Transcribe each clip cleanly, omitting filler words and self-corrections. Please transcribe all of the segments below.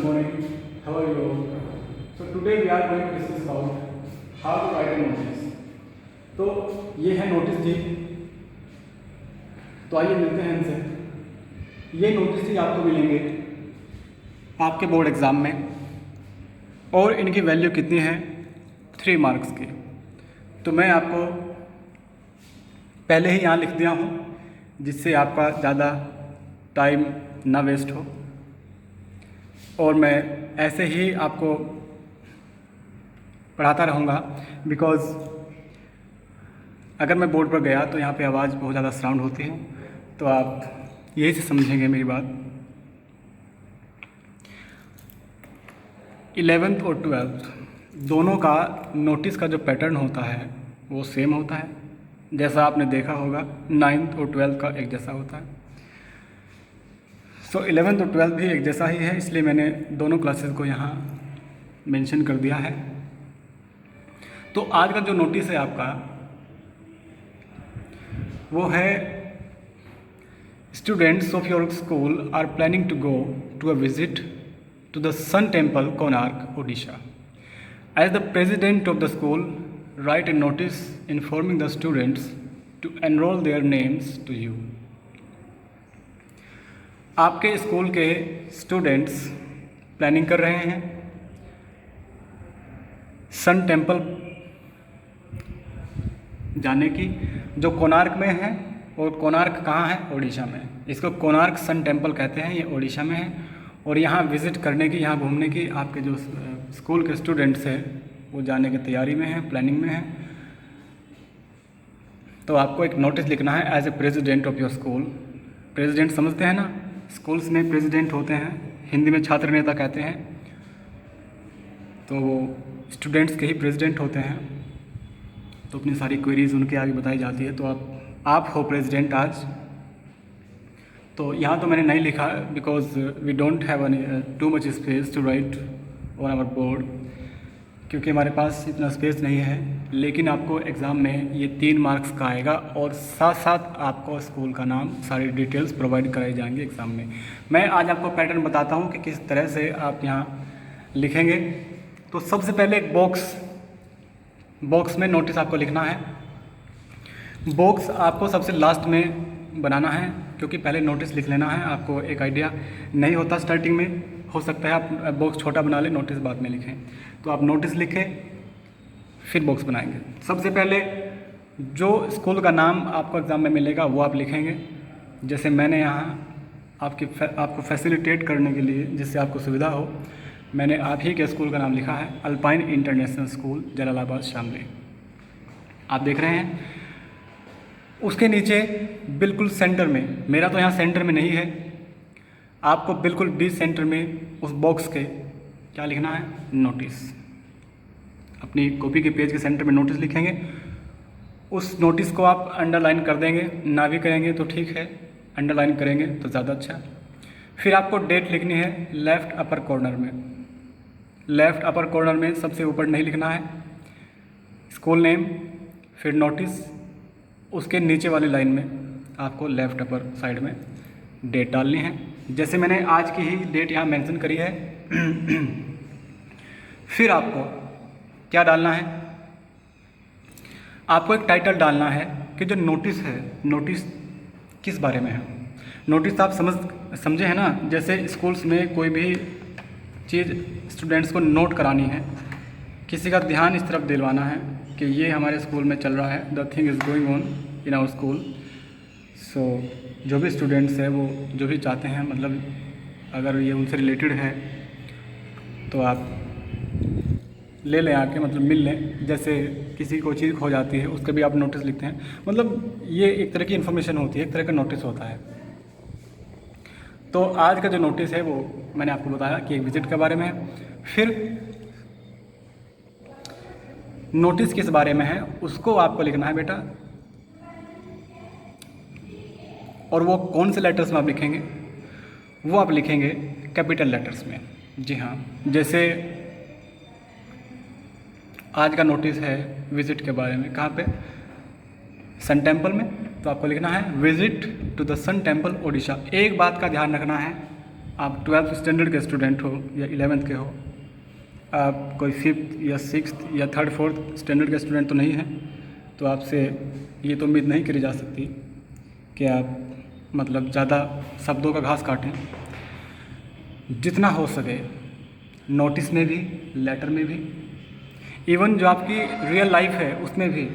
morning. How are you all? So today we are going to discuss about how to write a notice. तो ये है notice थी। तो आइए मिलते हैं इनसे। ये नोटिस थी आपको मिलेंगे आपके बोर्ड एग्ज़ाम में, और इनकी वैल्यू कितनी है 3 मार्क्स की। तो मैं आपको पहले ही यहाँ लिख दिया हूँ जिससे आपका ज़्यादा टाइम ना वेस्ट हो, और मैं ऐसे ही आपको पढ़ाता रहूँगा। बिकॉज़ अगर मैं बोर्ड पर गया तो यहाँ पे आवाज़ बहुत ज़्यादा साउंड होती है, तो आप यही से समझेंगे मेरी बात। 11th और 12th दोनों का नोटिस का जो पैटर्न होता है वो सेम होता है, जैसा आपने देखा होगा 9th और 12th का एक जैसा होता है। सो 11th और 12th भी एक जैसा ही है, इसलिए मैंने दोनों क्लासेस को यहाँ मेंशन कर दिया है। तो आज का जो नोटिस है आपका वो है students of your school are planning to go to a visit to the Sun Temple, Konark, Odisha. As the president of the school, write a notice informing the students to enroll their names to you. आपके school के students planning कर रहे हैं sun temple जाने की, जो कोणार्क में है। और कोणार्क कहाँ है? ओडिशा में। इसको कोणार्क सन टेम्पल कहते हैं, ये ओडिशा में है। और यहाँ विज़िट करने की, यहाँ घूमने की आपके जो स्कूल के स्टूडेंट्स हैं वो जाने की तैयारी में हैं, प्लानिंग में हैं। तो आपको एक नोटिस लिखना है as a president of your school. President समझते हैं ना, स्कूल्स में प्रेसिडेंट होते हैं, हिंदी में छात्र नेता कहते हैं, तो वो स्टूडेंट्स के ही प्रेसिडेंट होते हैं। तो अपनी सारी क्वेरीज उनके आगे बताई जाती है। तो आप हो प्रेसिडेंट आज। तो यहाँ तो मैंने नहीं लिखा because we don't have too much space to write on our board, क्योंकि हमारे पास इतना स्पेस नहीं है। लेकिन आपको एग्ज़ाम में ये 3 मार्क्स का आएगा, और साथ साथ आपको स्कूल का नाम, सारी डिटेल्स प्रोवाइड कराई जाएंगी एग्ज़ाम में। मैं आज आपको पैटर्न बताता हूँ कि किस तरह से आप यहाँ लिखेंगे। तो सबसे पहले एक बॉक्स में नोटिस आपको लिखना है। बॉक्स आपको सबसे लास्ट में बनाना है, क्योंकि पहले नोटिस लिख लेना है। आपको एक आइडिया नहीं होता स्टार्टिंग में, हो सकता है आप बॉक्स छोटा बना लें, नोटिस बाद में लिखें। तो आप नोटिस लिखें फिर बॉक्स बनाएंगे। सबसे पहले जो स्कूल का नाम आपको एग्ज़ाम में मिलेगा वो आप लिखेंगे। जैसे मैंने यहाँ आपको फैसिलिटेट करने के लिए, जिससे आपको सुविधा हो, मैंने आप ही के स्कूल का नाम लिखा है, alpine international school, Jalalabad, Shamli. आप देख रहे हैं। उसके नीचे बिल्कुल सेंटर में, मेरा तो यहाँ सेंटर में नहीं है, आपको बिल्कुल बीच सेंटर में उस बॉक्स के क्या लिखना है? नोटिस। अपनी कॉपी के पेज के सेंटर में नोटिस लिखेंगे। उस नोटिस को आप अंडरलाइन कर देंगे, ना भी करेंगे तो ठीक है, अंडरलाइन करेंगे तो ज़्यादा अच्छा। फिर आपको डेट लिखनी है लेफ़्ट अपर कॉर्नर में। लेफ़्ट अपर कॉर्नर में सबसे ऊपर नहीं लिखना है, स्कूल नेम फिर नोटिस, उसके नीचे वाली लाइन में आपको लेफ़्ट अपर साइड में डेट डालनी है। जैसे मैंने आज की ही डेट यहाँ मेंशन करी है। फिर आपको क्या डालना है? आपको एक टाइटल डालना है कि जो नोटिस है, नोटिस किस बारे में है। नोटिस आप समझे हैं ना, जैसे स्कूल्स में कोई भी चीज़ स्टूडेंट्स को नोट करानी है, किसी का ध्यान इस तरफ दिलवाना है कि ये हमारे स्कूल में चल रहा है, the thing is going on in our school. So जो भी स्टूडेंट्स हैं वो जो भी चाहते हैं, मतलब अगर ये उनसे रिलेटेड है तो आप ले लें आके, मतलब मिल लें। जैसे किसी को चीज़ खो जाती है उसके भी आप नोटिस लिखते हैं, मतलब ये एक तरह की इन्फॉर्मेशन होती है, एक तरह का नोटिस होता है। तो आज का जो नोटिस है वो मैंने आपको बताया कि एक विज़िट के बारे में है। फिर नोटिस किस बारे में है उसको आपको लिखना है बेटा, और वो कौन से लेटर्स में आप लिखेंगे? वो आप लिखेंगे कैपिटल लेटर्स में। जी हाँ, जैसे आज का नोटिस है विज़िट के बारे में, कहाँ पे? सन टेम्पल में। तो आपको लिखना है visit to the Sun Temple Odisha. एक बात का ध्यान रखना है आप 12th स्टैंडर्ड के स्टूडेंट हो या 11th के हो, आप कोई 5th या 6th या 3rd 4th स्टैंडर्ड के स्टूडेंट तो नहीं हैं, तो आपसे ये तो उम्मीद नहीं करी जा सकती कि आप मतलब ज़्यादा शब्दों का घास काटें। जितना हो सके नोटिस में भी, लेटर में भी, इवन जो आपकी रियल लाइफ है उसमें भी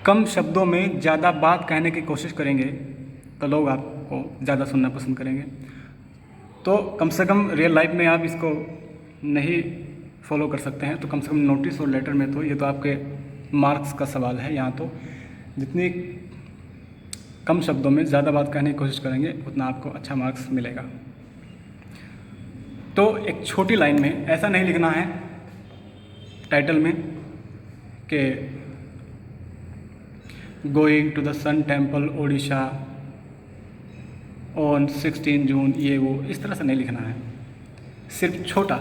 कम शब्दों में ज़्यादा बात कहने की कोशिश करेंगे तो लोग आपको ज़्यादा सुनना पसंद करेंगे। तो कम से कम रियल लाइफ में आप इसको नहीं फॉलो कर सकते हैं, तो कम से कम नोटिस और लेटर में तो ये तो आपके मार्क्स का सवाल है। यहाँ तो जितनी कम शब्दों में ज़्यादा बात कहने की कोशिश करेंगे उतना आपको अच्छा मार्क्स मिलेगा। तो एक छोटी लाइन में ऐसा नहीं लिखना है टाइटल में कि going to the Sun Temple Odisha on 16 June, ये वो इस तरह से नहीं लिखना है। सिर्फ छोटा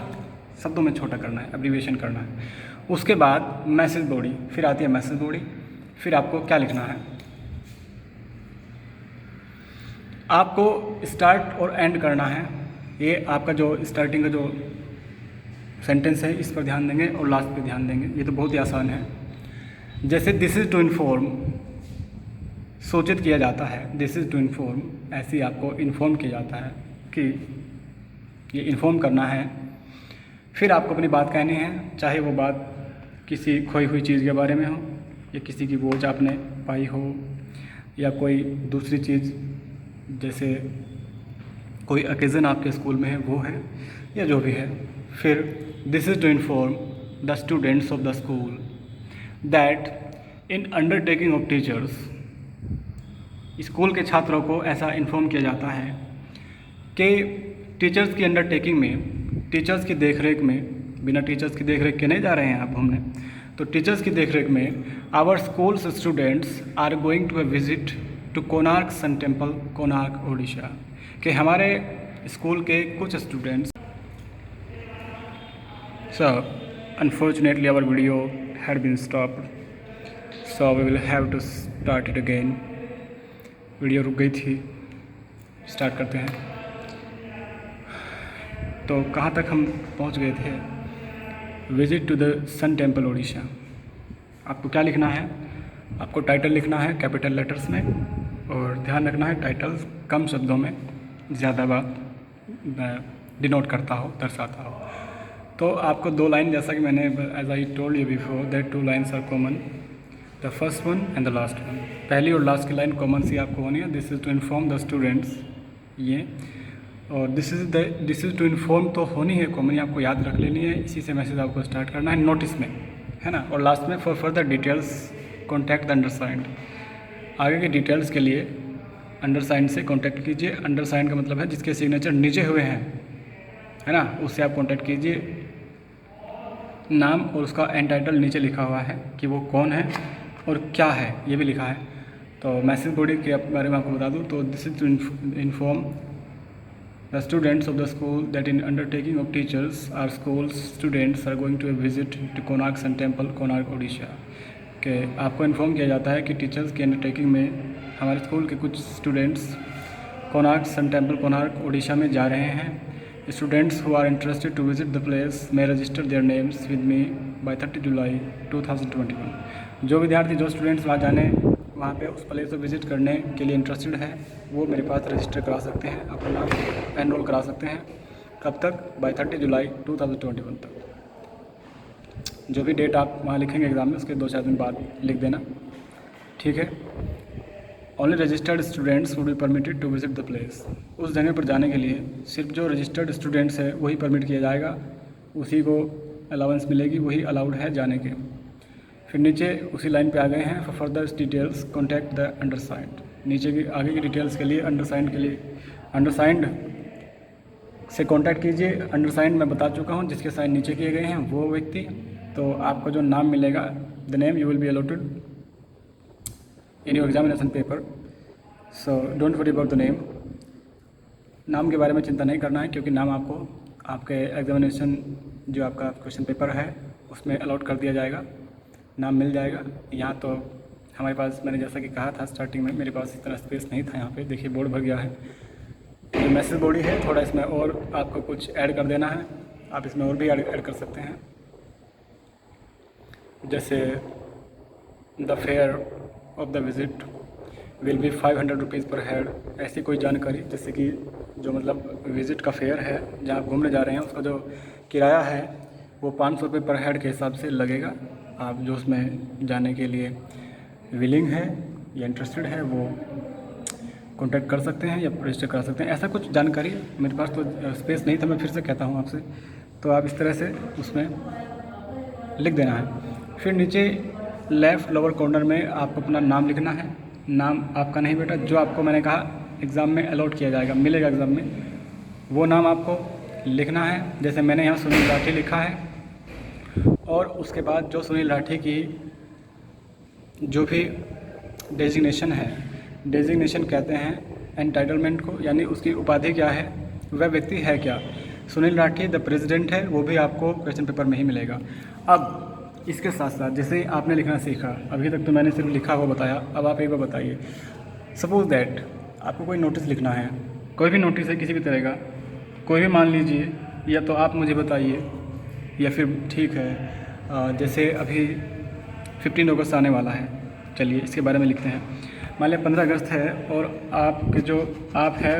शब्दों में छोटा करना है, एब्रीविएशन करना है। उसके बाद मैसेज बॉडी, फिर आती है मैसेज बॉडी। फिर आपको क्या लिखना है, आपको स्टार्ट और एंड करना है। ये आपका जो स्टार्टिंग का जो सेंटेंस है इस पर ध्यान देंगे और लास्ट पे ध्यान देंगे। ये तो बहुत ही आसान है। जैसे दिस इज़ टू इन्फॉर्म, सूचित किया जाता है, दिस इज़ टू इन्फॉर्म, ऐसे ही आपको इन्फॉर्म किया जाता है कि ये इन्फॉर्म करना है। फिर आपको अपनी बात कहनी है, चाहे वो बात किसी खोई हुई चीज़ के बारे में हो या किसी की बोझ आपने पाई हो या कोई दूसरी चीज़, जैसे कोई ओकेज़न आपके स्कूल में है वो है या जो भी है। फिर this is to inform the students of the school that in undertaking of teachers, school के छात्रों को ऐसा इन्फॉर्म किया जाता है कि टीचर्स की अंडरटेकिंग में, टीचर्स की देखरेख में, बिना टीचर्स की देखरेख के नहीं जा रहे हैं आप घूमने, तो टीचर्स की देखरेख में our schools students are going to a visit to Konark Sun Temple, Konark Odisha, कि हमारे स्कूल के कुछ students. So unfortunately our video had been stopped, so we will have to start it again. Video रुक गई थी, स्टार्ट करते हैं। तो कहाँ तक हम पहुँच गए थे, visit to the Sun Temple Odisha. आपको क्या लिखना है, आपको टाइटल लिखना है कैपिटल लेटर्स में, और ध्यान रखना है टाइटल कम शब्दों में ज़्यादा बात डिनोट करता हो, दर्शाता हो। तो आपको 2 लाइन, जैसा कि मैंने as I told you before that 2 lines are common, the first one and the last one. पहली और लास्ट की लाइन कॉमन सी आपको होनी है, this is to inform the students, ये, और दिस इज़ टू इन्फॉर्म तो होनी है कॉमन, आपको याद रख लेनी है। इसी से मैसेज आपको स्टार्ट करना है नोटिस में, है ना। और लास्ट में for further details contact the undersigned, आगे के डिटेल्स के लिए अंडरसाइंड से कॉन्टैक्ट कीजिए। अंडरसाइंड का मतलब है जिसके सिग्नेचर नीचे हुए हैं, है ना, उससे आप कॉन्टैक्ट कीजिए। नाम और उसका एंड टाइटल नीचे लिखा हुआ है कि वो कौन है और क्या है, ये भी लिखा है। तो मैसेज बॉडी के बारे में आपको बता दूँ तो this is to inform the students of the school that in undertaking of teachers our school students are going to a visit to Konark Sun Temple, Konark Odisha, कि आपको इन्फॉर्म किया जाता है कि टीचर्स की अंडरटेकिंग में हमारे स्कूल के कुछ students Konark Sun Temple, Konark Odisha में जा रहे हैं। Students who are interested to visit the place may register their names with me by 30 July 2021। जो विद्यार्थी, जो स्टूडेंट्स वहाँ जाने, वहाँ पे उस प्लेस को विजिट करने के लिए इंटरेस्टेड है, वो मेरे पास रजिस्टर करा सकते हैं, अपना नाम एनरोल करा सकते हैं। कब तक, बाय 30 जुलाई 2021 तक। जो भी डेट आप वहाँ लिखेंगे एग्ज़ाम में, उसके 2-4 दिन बाद लिख देना, ठीक है। Only registered students would be permitted to visit the place. उस जगह पर जाने के लिए सिर्फ जो रजिस्टर्ड स्टूडेंट्स है वही परमिट किया जाएगा, उसी को अलाउंस मिलेगी, वही अलाउड है जाने के। फिर नीचे उसी लाइन पे आ गए हैं, for further details contact the undersigned. नीचे की आगे की डिटेल्स के लिए अंडरसाइंड के लिए अंडरसाइंड से कॉन्टैक्ट कीजिए। अंडरसाइंड मैं बता चुका हूँ, जिसके साइन नीचे किए गए हैं वो व्यक्ति। तो आपको जो नाम मिलेगा, the name you will be allotted in your examination paper, so don't worry about the name. नाम के बारे में चिंता नहीं करना है, क्योंकि नाम आपको आपके एग्जामिनेशन जो आपका क्वेश्चन पेपर है उसमें अलॉट कर दिया जाएगा, नाम मिल जाएगा। यहाँ तो हमारे पास, मैंने जैसा कि कहा था स्टार्टिंग में, मेरे पास इतना स्पेस नहीं था यहाँ पे। देखिए बोर्ड भर गया है, जो मैसेज बॉडी है थोड़ा इसमें और आपको कुछ ऐड कर देना है, आप इसमें और भी ऐड कर सकते हैं, जैसे the fair of the visit will be 500 rupees पर हेड, ऐसी कोई जानकारी, जैसे कि जो मतलब विज़िट का फेयर है जहाँ आप घूमने जा रहे हैं उसका जो किराया है वो 500 रुपये पर हेड के हिसाब से लगेगा। आप जो उसमें जाने के लिए विलिंग है या इंटरेस्टेड है वो कॉन्टैक्ट कर सकते हैं या रजिस्टर करा सकते हैं। ऐसा कुछ जानकारी मेरे पास तो स्पेस नहीं था, मैं फिर से कहता हूँ आपसे, तो आप इस तरह से उसमें लिख देना है। फिर नीचे लेफ़्ट लोअर कॉर्नर में आपको अपना नाम लिखना है। नाम आपका नहीं बेटा, जो आपको मैंने कहा एग्ज़ाम में अलॉट किया जाएगा, मिलेगा एग्ज़ाम में, वो नाम आपको लिखना है। जैसे मैंने यहाँ सुनील राठी लिखा है, और उसके बाद जो सुनील राठी की जो भी डेजिग्नेशन है, डेजिग्नेशन कहते हैं एंटाइटलमेंट को, यानी उसकी उपाधि क्या है, वह व्यक्ति है क्या। सुनील राठी द प्रेसिडेंट है, वो भी आपको क्वेश्चन पेपर में ही मिलेगा। अब इसके साथ साथ जैसे आपने लिखना सीखा, अभी तक तो मैंने सिर्फ लिखा हुआ बताया, अब आप एक बार बताइए, सपोज़ दैट आपको कोई नोटिस लिखना है, कोई भी नोटिस है किसी भी तरह का, कोई भी मान लीजिए, या तो आप मुझे बताइए या फिर ठीक है जैसे अभी 15 अगस्त आने वाला है, चलिए इसके बारे में लिखते हैं। मान लिया 15 अगस्त है और आपके जो आप है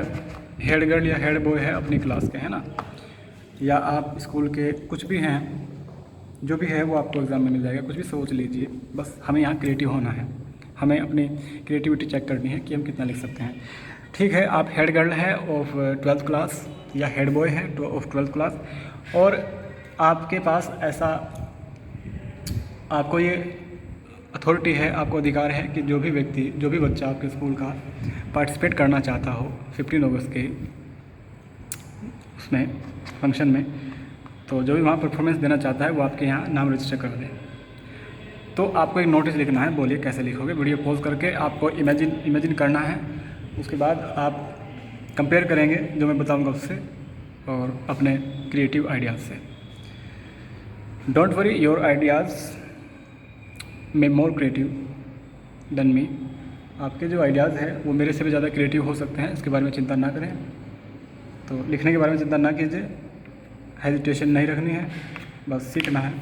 हेड गर्ल या हेड बॉय है अपनी क्लास के, है ना, या आप स्कूल के कुछ भी हैं, जो भी है वो आपको एग्ज़ाम में मिल जाएगा। कुछ भी सोच लीजिए, बस हमें यहाँ क्रिएटिव होना है, हमें अपनी क्रिएटिविटी चेक करनी है कि हम कितना लिख सकते हैं। ठीक है, आप हेड गर्ल है ऑफ 12th क्लास या हेड बॉय है ऑफ 12th क्लास, और आपके पास ऐसा आपको ये अथॉरिटी है, आपको अधिकार है कि जो भी व्यक्ति, जो भी बच्चा आपके स्कूल का पार्टिसिपेट करना चाहता हो 15 अगस्त के उसमें फंक्शन में, तो जो भी वहाँ परफॉर्मेंस देना चाहता है वो आपके यहाँ नाम रजिस्टर कर दे। तो आपको एक नोटिस लिखना है, बोलिए कैसे लिखोगे। वीडियो पॉज करके आपको इमेजिन करना है, उसके बाद आप कंपेयर करेंगे जो मैं बताऊंगा उससे और अपने क्रिएटिव आइडियाज़ से। Don't worry, your ideas may more creative than me. आपके जो आइडियाज़ हैं वो मेरे से भी ज़्यादा क्रिएटिव हो सकते हैं, इसके बारे में चिंता ना करें। तो लिखने के बारे में चिंता ना कीजिए, हेजिटेशन नहीं रखनी है, बस सीखना है।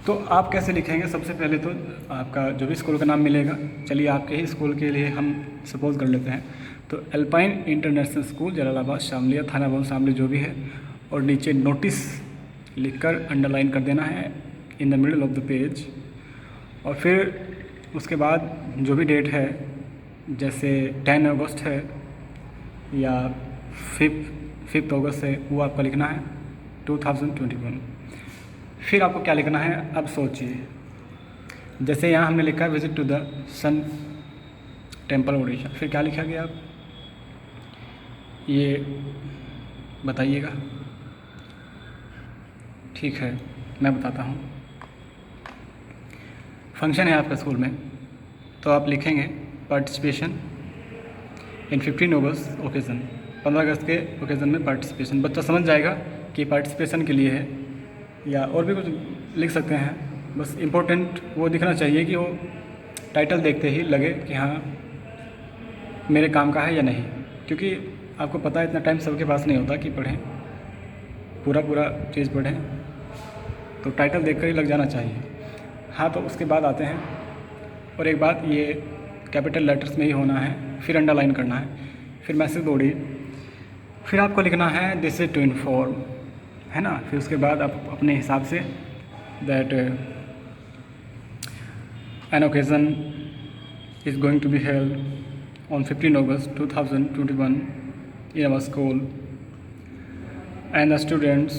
तो आप कैसे लिखेंगे, सबसे पहले तो आपका जो भी स्कूल का नाम मिलेगा, चलिए आपके ही स्कूल के लिए हम सपोज़ कर लेते हैं, तो अल्पाइन इंटरनेशनल स्कूल जलालाबाद शामलिया, थाना भवन शामली जो भी है, और नीचे नोटिस लिखकर अंडरलाइन कर देना है in the middle of the page. और फिर उसके बाद जो भी डेट है, जैसे 10 अगस्त है या 5 अगस्त है, वो आपका लिखना है 2021। फिर आपको क्या लिखना है, अब सोचिए। जैसे यहाँ हमने लिखा है visit to the Sun Temple Odisha, फिर क्या लिखा गया आप ये बताइएगा। ठीक है, मैं बताता हूँ। फंक्शन है आपका स्कूल में, तो आप लिखेंगे पार्टिसिपेशन इन 15 अगस्त ओकेज़न, 15 अगस्त के ओकेज़न में पार्टिसिपेशन। बच्चा समझ जाएगा कि पार्टिसिपेशन के लिए है, या और भी कुछ लिख सकते हैं, बस इम्पोर्टेंट वो दिखना चाहिए कि वो टाइटल देखते ही लगे कि हाँ मेरे काम का है या नहीं, क्योंकि आपको पता है इतना टाइम सबके पास नहीं होता कि पढ़ें, पूरा चीज़ पढ़ें, तो टाइटल देखकर ही लग जाना चाहिए। हाँ, तो उसके बाद आते हैं, और एक बात, ये कैपिटल लेटर्स में ही होना है, फिर अंडरलाइन करना है, फिर मैसेज बॉडी, फिर आपको लिखना है दिस इज टू इन्फॉर्म, है ना। फिर उसके बाद आप अपने हिसाब से that an occasion is going to be held on 15 August 2021 in our school, and the students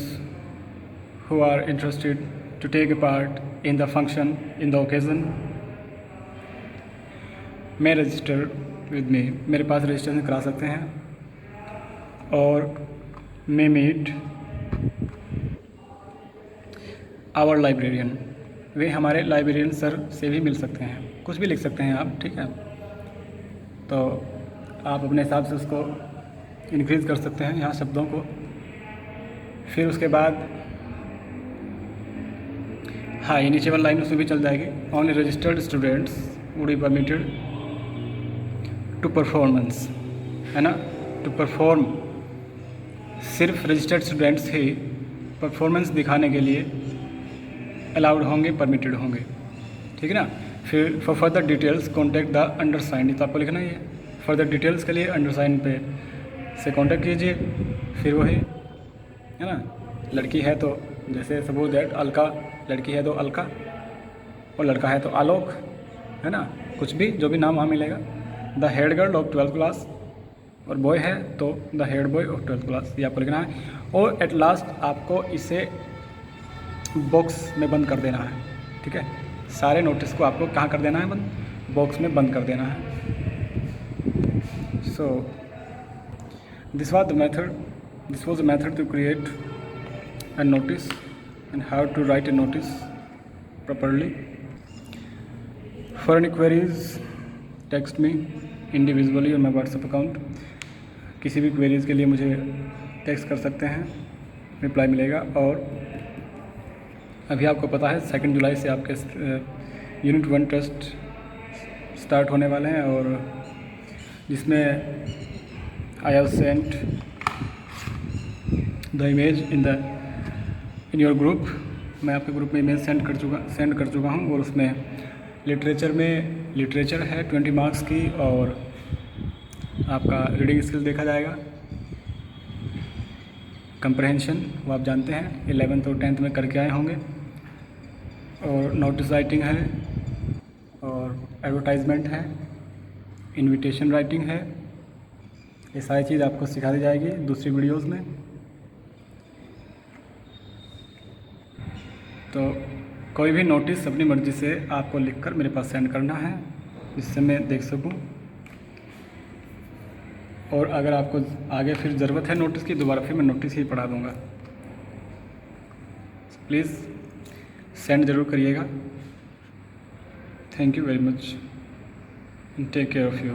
who are interested to take a part in the function in the occasion may register with me, मेरे पास registration करा सकते हैं, और may meet our librarian, वे हमारे librarian sir से भी मिल सकते हैं। कुछ भी लिख सकते हैं आप, ठीक है, तो आप अपने हिसाब से उसको इंक्रीज़ कर सकते हैं यहाँ शब्दों को। फिर उसके बाद हाँ, ये नीचे वाली लाइन उसमें भी चल जाएगी, only registered students would be permitted to performance, है ना। टू परफॉर्म, सिर्फ रजिस्टर्ड स्टूडेंट्स ही परफॉर्मेंस दिखाने के लिए अलाउड होंगे, परमिटेड होंगे, ठीक है ना। फिर for further details contact the undersigned, तो आपको लिखना ही है। फर्दर डिटेल्स के लिए अंडरसाइंड पे से कॉन्टैक्ट कीजिए। फिर वही है ना, लड़की है तो जैसे सपोज दैट अलका, लड़की है तो अलका, और लड़का है तो आलोक, है ना, कुछ भी जो भी नाम वहाँ मिलेगा। The head girl of 12th class, और बॉय है तो the head boy of 12th class, ये आपको लिखना है। और एट लास्ट आपको इसे बॉक्स में बंद कर देना है, ठीक है। सारे नोटिस को आपको कहाँ कर देना है, बंद, बॉक्स में बंद कर देना है। So this was the method to create a notice and how to write a notice properly. For any queries text me individually on my WhatsApp account. किसी भी क्वेरीज़ के लिए मुझे टेक्स्ट कर सकते हैं, रिप्लाई मिलेगा। और अभी आपको पता है 2 जुलाई से आपके यूनिट 1 टेस्ट स्टार्ट होने वाले हैं, और जिसमें I have sent the image in your group, मैं आपके ग्रुप में इमेज सेंड कर चुका हूँ। और उसमें लिटरेचर है 20 मार्क्स की, और आपका रीडिंग स्किल देखा जाएगा। कंप्रहेंशन वो आप जानते हैं 11th और 10th में करके आए होंगे। और नोटिस राइटिंग है, और एडवर्टाइजमेंट है, इनविटेशन राइटिंग है। ये सारी चीज़ आपको सिखा दी जाएगी दूसरी वीडियोस में। तो कोई भी नोटिस अपनी मर्ज़ी से आपको लिखकर मेरे पास सेंड करना है, जिससे मैं देख सकूं। और अगर आपको आगे फिर ज़रूरत है नोटिस की, दोबारा फिर मैं नोटिस ही पढ़ा दूंगा। प्लीज़ सेंड ज़रूर करिएगा। Thank you very much and take care of you.